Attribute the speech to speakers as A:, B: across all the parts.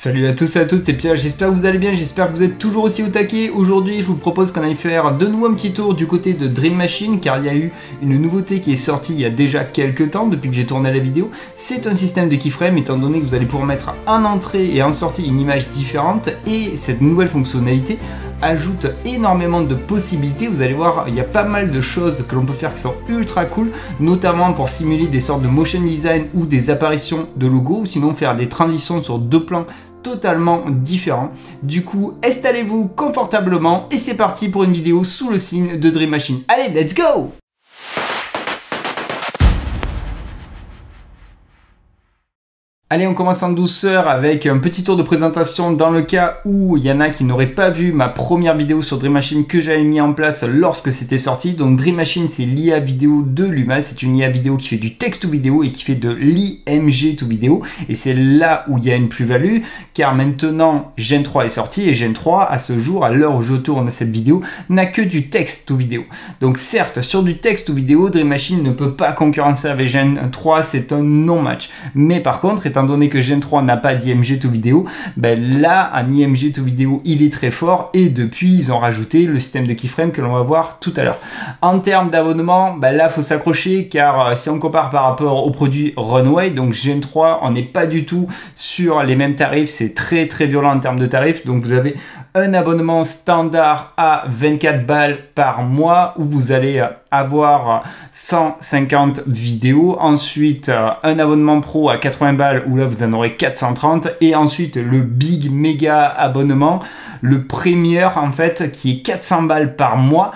A: Salut à tous et à toutes, c'est Pierre, j'espère que vous allez bien, j'espère que vous êtes toujours aussi au taquet. Aujourd'hui, je vous propose qu'on aille faire de nouveau un petit tour du côté de Dream Machine, car il y a eu une nouveauté qui est sortie il y a déjà quelques temps, depuis que j'ai tourné la vidéo. C'est un système de keyframe, étant donné que vous allez pouvoir mettre en entrée et en sortie une image différente, et cette nouvelle fonctionnalité ajoute énormément de possibilités. Vous allez voir, il y a pas mal de choses que l'on peut faire qui sont ultra cool, notamment pour simuler des sortes de motion design ou des apparitions de logos, ou sinon faire des transitions sur deux plans totalement différents. Du coup, installez-vous confortablement et c'est parti pour une vidéo sous le signe de Dream Machine. Allez, let's go! Allez, on commence en douceur avec un petit tour de présentation dans le cas où il y en a qui n'auraient pas vu ma première vidéo sur Dream Machine que j'avais mis en place lorsque c'était sorti. Donc Dream Machine, c'est l'IA vidéo de Luma, c'est une IA vidéo qui fait du text to vidéo et qui fait de l'IMG to vidéo. Et c'est là où il y a une plus-value, car maintenant Gen 3 est sorti et Gen 3 à ce jour, à l'heure où je tourne cette vidéo, n'a que du text to vidéo. Donc certes, sur du text to vidéo, Dream Machine ne peut pas concurrencer avec Gen 3, c'est un non-match. Mais par contre, étant donné que Gen 3 n'a pas d'IMG to vidéo, ben là, un IMG to vidéo, il est très fort et depuis, ils ont rajouté le système de keyframe que l'on va voir tout à l'heure. En termes d'abonnement, ben là, il faut s'accrocher car si on compare par rapport au produit Runway, donc Gen 3, on n'est pas du tout sur les mêmes tarifs, c'est très violent en termes de tarifs. Donc vous avez un abonnement standard à 24 balles par mois où vous allez avoir 150 vidéos. Ensuite, un abonnement pro à 80 balles où là vous en aurez 430. Et ensuite, le big méga abonnement, le premier en fait, qui est 400 balles par mois.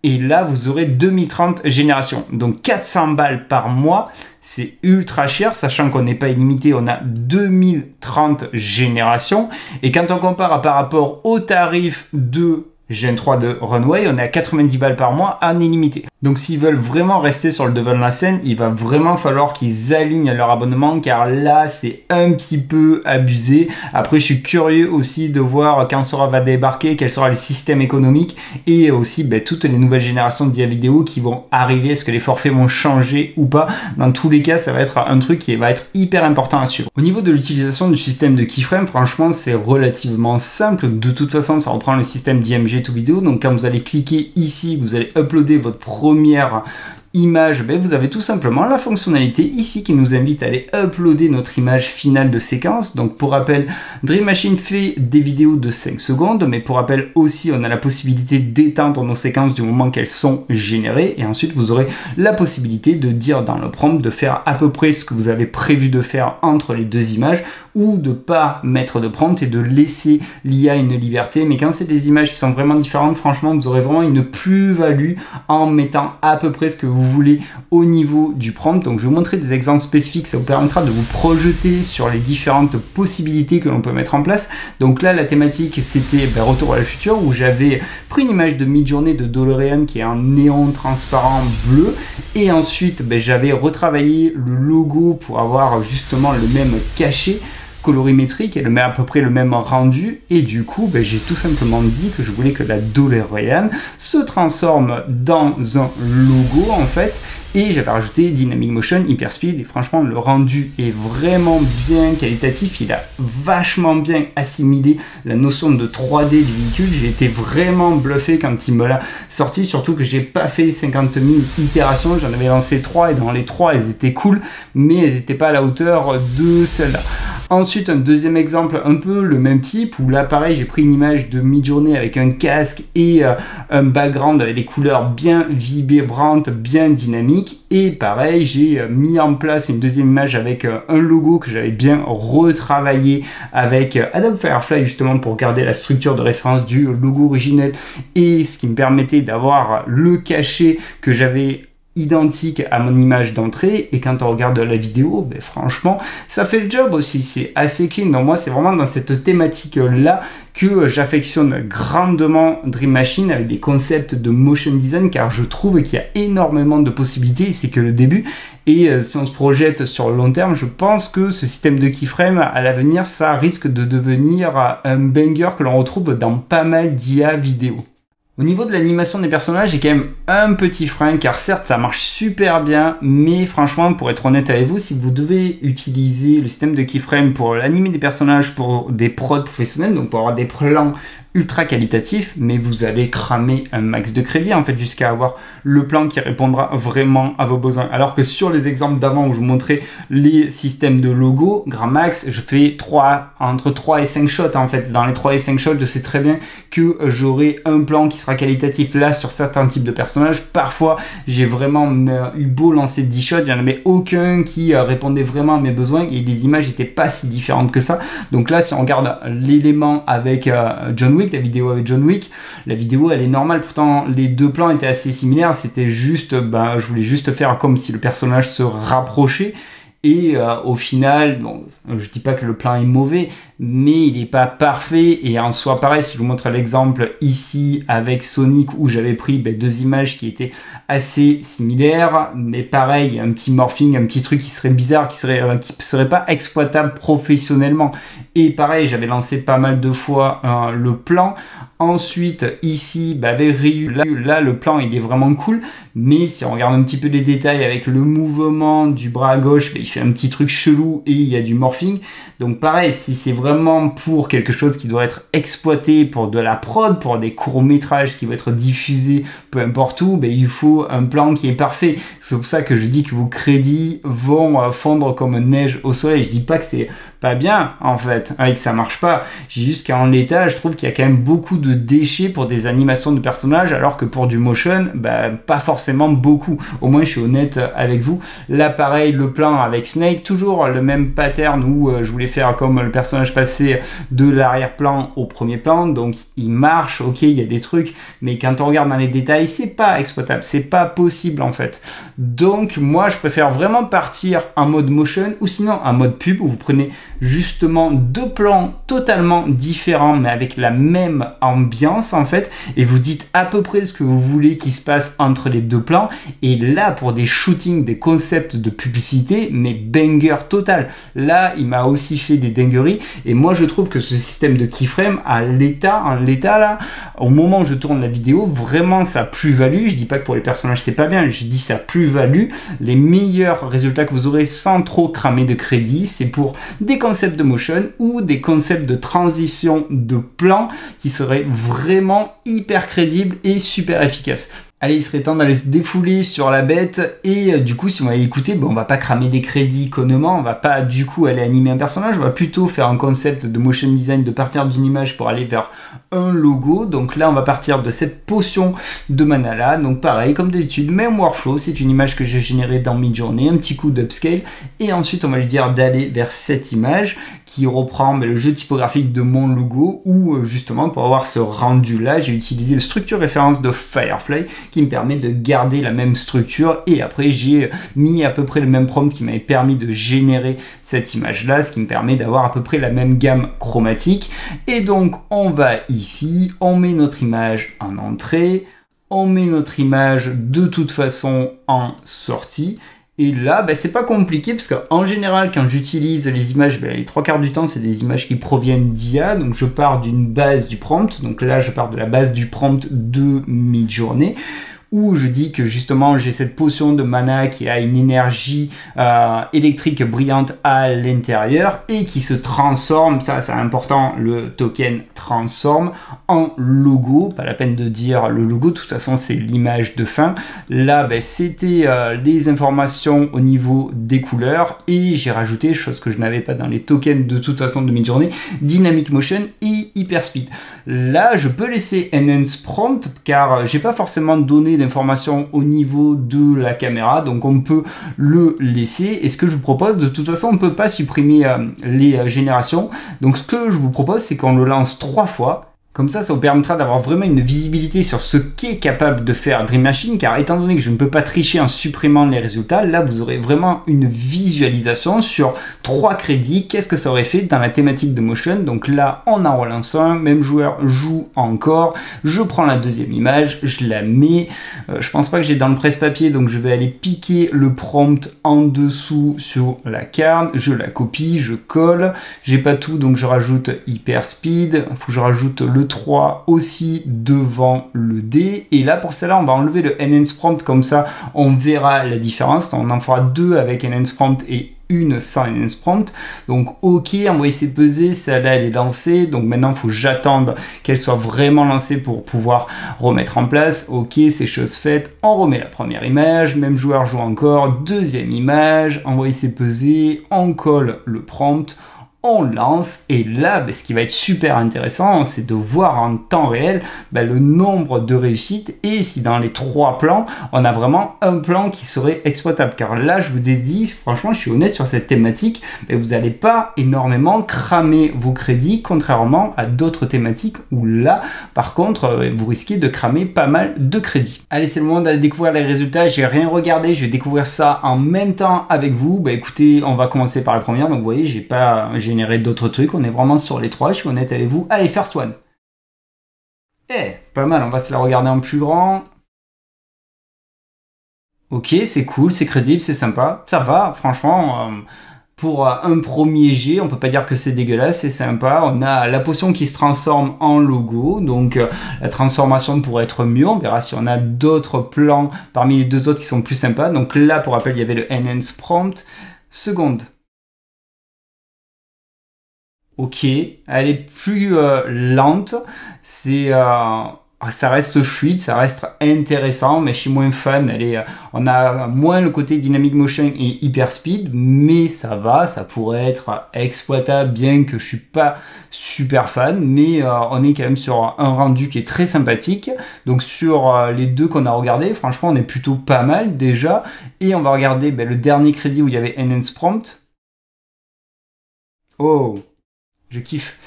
A: Et là, vous aurez 2030 générations. Donc 400 balles par mois, c'est ultra cher, sachant qu'on n'est pas illimité, on a 2030 générations. Et quand on compare par rapport au tarif de Gen 3 de Runway, on est à 90 balles par mois en illimité. Donc s'ils veulent vraiment rester sur le devant de la scène, il va vraiment falloir qu'ils alignent leur abonnement, car là c'est un petit peu abusé. Après je suis curieux aussi de voir quand Sora va débarquer, quel sera le système économique et aussi toutes les nouvelles générations d'IA vidéo qui vont arriver, est-ce que les forfaits vont changer ou pas. Dans tous les cas, ça va être un truc qui va être hyper important à suivre. Au niveau de l'utilisation du système de keyframe, franchement c'est relativement simple. De toute façon, ça reprend le système d'IMG to vidéo. Donc quand vous allez cliquer ici, vous allez uploader votre première image, vous avez tout simplement la fonctionnalité ici qui nous invite à aller uploader notre image finale de séquence. Donc pour rappel, Dream Machine fait des vidéos de 5 secondes, mais pour rappel aussi, on a la possibilité d'éteindre nos séquences du moment qu'elles sont générées. Et ensuite, vous aurez la possibilité de dire dans le prompt de faire à peu près ce que vous avez prévu de faire entre les deux images, ou de pas mettre de prompt et de laisser l'IA une liberté. Mais quand c'est des images qui sont vraiment différentes, franchement, vous aurez vraiment une plus-value en mettant à peu près ce que vous voulez au niveau du prompt. Donc je vais vous montrer des exemples spécifiques, ça vous permettra de vous projeter sur les différentes possibilités que l'on peut mettre en place. Donc là, la thématique, c'était Retour à le futur, où j'avais pris une image de Midjourney de DeLorean qui est un néon transparent bleu, et ensuite j'avais retravaillé le logo pour avoir justement le même cachet colorimétrique et à peu près le même rendu, et du coup j'ai tout simplement dit que je voulais que la DeLorean se transforme dans un logo en fait, et j'avais rajouté Dynamic Motion, Hyperspeed, et franchement le rendu est vraiment bien qualitatif, il a vachement bien assimilé la notion de 3D du véhicule. J'ai été vraiment bluffé quand il me l'a sorti, surtout que j'ai pas fait 50 000 itérations, j'en avais lancé 3 et dans les 3 elles étaient cool, mais elles n'étaient pas à la hauteur de celle-là. Ensuite, un deuxième exemple un peu le même type, où là pareil, j'ai pris une image de Midjourney avec un casque et un background avec des couleurs bien vibrantes, bien dynamiques, et pareil, j'ai mis en place une deuxième image avec un logo que j'avais bien retravaillé avec Adobe Firefly justement pour garder la structure de référence du logo originel, et ce qui me permettait d'avoir le cachet que j'avais identique à mon image d'entrée. Et quand on regarde la vidéo, franchement ça fait le job aussi, c'est assez clean. Donc moi c'est vraiment dans cette thématique là que j'affectionne grandement Dream Machine avec des concepts de motion design, car je trouve qu'il y a énormément de possibilités et c'est que le début. Et si on se projette sur le long terme, je pense que ce système de keyframe à l'avenir, ça risque de devenir un banger que l'on retrouve dans pas mal d'IA vidéo. Au niveau de l'animation des personnages, j'ai quand même un petit frein, car certes ça marche super bien, mais franchement, pour être honnête avec vous, si vous devez utiliser le système de keyframe pour animer des personnages pour des prods professionnels, donc pour avoir des plans ultra qualitatifs, mais vous allez cramer un max de crédit en fait jusqu'à avoir le plan qui répondra vraiment à vos besoins. Alors que sur les exemples d'avant où je vous montrais les systèmes de logo, grand max, je fais entre 3 et 5 shots en fait. Dans les 3 et 5 shots, je sais très bien que j'aurai un plan qui sera qualitatif. Là, sur certains types de personnages, parfois j'ai vraiment eu beau lancer 10 shots, il n'y en avait aucun qui répondait vraiment à mes besoins et les images n'étaient pas si différentes que ça. Donc là, si on regarde l'élément avec John Wick, la vidéo avec John Wick, la vidéo elle est normale, pourtant les deux plans étaient assez similaires, c'était juste, je voulais juste faire comme si le personnage se rapprochait. Et au final, bon, je dis pas que le plan est mauvais, mais il n'est pas parfait. Et en soi, pareil, si je vous montre l'exemple ici avec Sonic où j'avais pris deux images qui étaient assez similaires, mais pareil, un petit morphing, un petit truc qui serait bizarre, qui serait pas exploitable professionnellement. Et pareil, j'avais lancé pas mal de fois le plan. Ensuite, ici, avec Ryu, là, le plan, il est vraiment cool. Mais si on regarde un petit peu les détails avec le mouvement du bras à gauche, il fait un petit truc chelou et il y a du morphing. Donc pareil, si c'est vraiment pour quelque chose qui doit être exploité pour de la prod, pour des courts-métrages qui vont être diffusés peu importe où, il faut un plan qui est parfait. C'est pour ça que je dis que vos crédits vont fondre comme neige au soleil. Je dis pas que c'est pas bien en fait, que ça marche pas. J'ai juste qu'en l'état, je trouve qu'il y a quand même beaucoup de déchets pour des animations de personnages, alors que pour du motion, pas forcément beaucoup. Au moins, je suis honnête avec vous. Là, pareil, le plan avec Snake, toujours le même pattern où je voulais faire comme le personnage passé de l'arrière-plan au premier plan, donc il marche, ok, il y a des trucs, mais quand on regarde dans les détails, c'est pas exploitable, c'est pas possible en fait. Donc moi, je préfère vraiment partir en mode motion ou sinon en mode pub où vous prenez justement deux plans totalement différents mais avec la même ambiance en fait, et vous dites à peu près ce que vous voulez qu'il se passe entre les deux plans, et là pour des shootings, des concepts de publicité, mais banger total. Là il m'a aussi fait des dingueries, et moi je trouve que ce système de keyframe en l'état là, au moment où je tourne la vidéo, vraiment ça plus-value. Je dis pas que pour les personnages c'est pas bien, je dis ça plus-value. Les meilleurs résultats que vous aurez sans trop cramer de crédit, c'est pour des concepts de motion ou des concepts de transition de plan qui seraient vraiment hyper crédibles et super efficaces. Allez, il serait temps d'aller se défouler sur la bête, et du coup, si vous m'avez écouté, on va pas cramer des crédits connement, on va pas du coup aller animer un personnage, on va plutôt faire un concept de motion design, de partir d'une image pour aller vers un logo. Donc là, on va partir de cette potion de mana là, donc pareil, comme d'habitude, même workflow, c'est une image que j'ai générée dans Midjourney, un petit coup d'upscale, et ensuite on va lui dire d'aller vers cette image qui reprend le jeu typographique de mon logo, où justement pour avoir ce rendu là, j'ai utilisé le structure référence de Firefly qui me permet de garder la même structure, et après j'ai mis à peu près le même prompt qui m'avait permis de générer cette image là, ce qui me permet d'avoir à peu près la même gamme chromatique. Et donc on va ici, on met notre image en entrée, on met notre image de toute façon en sortie. Et là, c'est pas compliqué parce qu'en général, quand j'utilise les images, les trois quarts du temps, c'est des images qui proviennent d'IA. Donc, je pars d'une base du prompt. Donc là, je pars de la base du prompt de Midjourney, où je dis que justement j'ai cette potion de mana qui a une énergie électrique brillante à l'intérieur et qui se transforme, ça c'est important, le token transforme en logo. Pas la peine de dire le logo, de toute façon c'est l'image de fin. Là c'était les informations au niveau des couleurs, et j'ai rajouté, chose que je n'avais pas dans les tokens de toute façon de Midjourney, Dynamic Motion et Hyperspeed. Là je peux laisser Enhance Prompt car j'ai pas forcément donné d'informations au niveau de la caméra, donc on peut le laisser. Et ce que je vous propose, de toute façon on ne peut pas supprimer les générations, donc ce que je vous propose c'est qu'on le lance 3 fois. Comme ça vous permettra d'avoir vraiment une visibilité sur ce qu'est capable de faire Dream Machine, car étant donné que je ne peux pas tricher en supprimant les résultats, là vous aurez vraiment une visualisation sur 3 crédits, qu'est-ce que ça aurait fait dans la thématique de motion. Donc là on en relance un, même joueur joue encore, je prends la deuxième image, je la mets, je pense pas que j'ai dans le presse-papier, donc je vais aller piquer le prompt en dessous sur la carte, je la copie, je colle, j'ai pas tout donc je rajoute Hyperspeed, il faut que je rajoute le le 3 aussi devant le D. Et là, pour celle-là, on va enlever le Enhance Prompt, comme ça, on verra la différence. On en fera 2 avec Enhance Prompt et une sans Enhance Prompt. Donc ok, envoyer c'est pesé, celle-là elle est lancée, donc maintenant il faut que j'attende qu'elle soit vraiment lancée pour pouvoir remettre en place. Ok, c'est chose faite, on remet la première image, même joueur joue encore, deuxième image, envoyer c'est pesé, on colle le prompt, on lance, et là, ce qui va être super intéressant, c'est de voir en temps réel le nombre de réussites, et si dans les 3 plans, on a vraiment un plan qui serait exploitable. Car là, je vous ai dit, franchement, je suis honnête sur cette thématique, vous n'allez pas énormément cramer vos crédits, contrairement à d'autres thématiques où là, par contre, vous risquez de cramer pas mal de crédits. Allez, c'est le moment d'aller découvrir les résultats. J'ai rien regardé, je vais découvrir ça en même temps avec vous. Écoutez, on va commencer par la première. Donc, vous voyez, j'ai généré d'autres trucs, on est vraiment sur les 3, je suis honnête avec vous. Allez, first one. Pas mal, on va se la regarder en plus grand. Ok, c'est cool, c'est crédible, c'est sympa. Ça va, franchement, pour un premier jet, on peut pas dire que c'est dégueulasse, c'est sympa. On a la potion qui se transforme en logo, donc la transformation pourrait être mieux. On verra si on a d'autres plans parmi les 2 autres qui sont plus sympas. Donc là, pour rappel, il y avait le Enhance Prompt. Seconde. Ok, elle est plus lente, ça reste fluide, ça reste intéressant, mais je suis moins fan. On a moins le côté dynamic motion et hyper speed, mais ça va, ça pourrait être exploitable, bien que je suis pas super fan, mais on est quand même sur un rendu qui est très sympathique. Donc sur les 2 qu'on a regardé, franchement, on est plutôt pas mal déjà. Et on va regarder le dernier crédit où il y avait Enhance Prompt. Oh, je kiffe.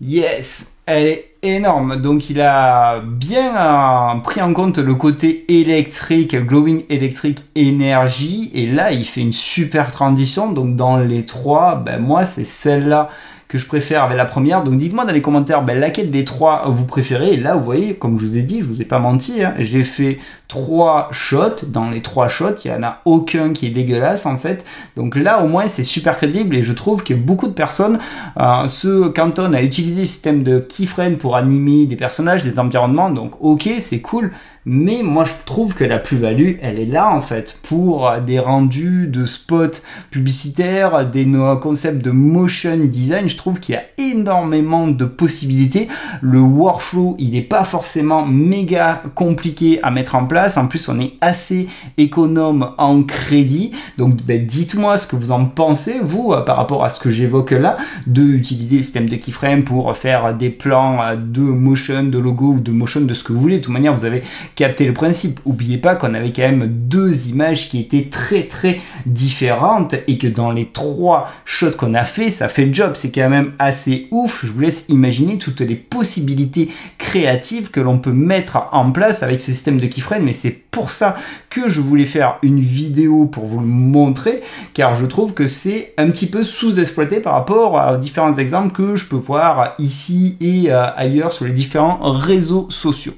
A: Yes, elle est énorme. Donc il a bien pris en compte le côté électrique, glowing électrique énergie. Et là, il fait une super transition. Donc dans les 3, moi, c'est celle-là que je préfère avec la première. Donc dites-moi dans les commentaires laquelle des 3 vous préférez. Et là, vous voyez, comme je vous ai dit, je vous ai pas menti, hein, j'ai fait 3 shots. Dans les 3 shots, il n'y en a aucun qui est dégueulasse en fait. Donc là, au moins, c'est super crédible, et je trouve que beaucoup de personnes se cantonnent à utiliser le système de keyframe pour animer des personnages, des environnements. Donc ok, c'est cool. Mais moi, je trouve que la plus-value, elle est là, en fait, pour des rendus de spots publicitaires, des concepts de motion design. Je trouve qu'il y a énormément de possibilités. Le workflow, il n'est pas forcément méga compliqué à mettre en place. En plus, on est assez économe en crédit. Donc, dites-moi ce que vous en pensez, vous, par rapport à ce que j'évoque là, d'utiliser le système de keyframe pour faire des plans de motion, de logo ou de motion, de ce que vous voulez. De toute manière, vous avez capter le principe. N'oubliez pas qu'on avait quand même 2 images qui étaient très différentes, et que dans les 3 shots qu'on a fait, ça fait le job. C'est quand même assez ouf. Je vous laisse imaginer toutes les possibilités créatives que l'on peut mettre en place avec ce système de keyframe, mais c'est pour ça que je voulais faire une vidéo pour vous le montrer, car je trouve que c'est un petit peu sous-exploité par rapport aux différents exemples que je peux voir ici et ailleurs sur les différents réseaux sociaux.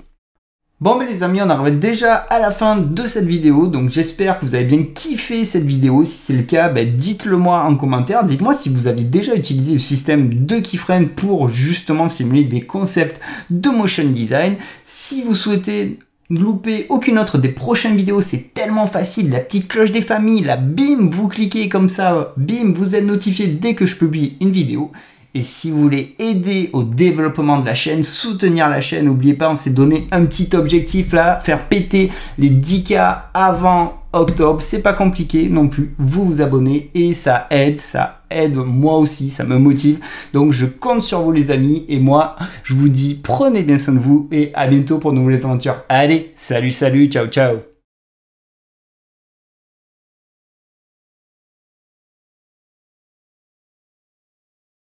A: Bon les amis, on arrive déjà à la fin de cette vidéo, donc j'espère que vous avez bien kiffé cette vidéo. Si c'est le cas, dites-le moi en commentaire. Dites-moi si vous avez déjà utilisé le système de keyframe pour justement simuler des concepts de motion design. Si vous souhaitez ne louper aucune autre des prochaines vidéos, c'est tellement facile, la petite cloche des familles, là, bim, vous cliquez comme ça, bim, vous êtes notifié dès que je publie une vidéo. Et si vous voulez aider au développement de la chaîne, soutenir la chaîne, n'oubliez pas, on s'est donné un petit objectif là, faire péter les 10K avant octobre. C'est pas compliqué non plus, vous vous abonnez et ça aide moi aussi, ça me motive. Donc je compte sur vous les amis, et moi je vous dis prenez bien soin de vous et à bientôt pour de nouvelles aventures. Allez, salut, ciao, ciao.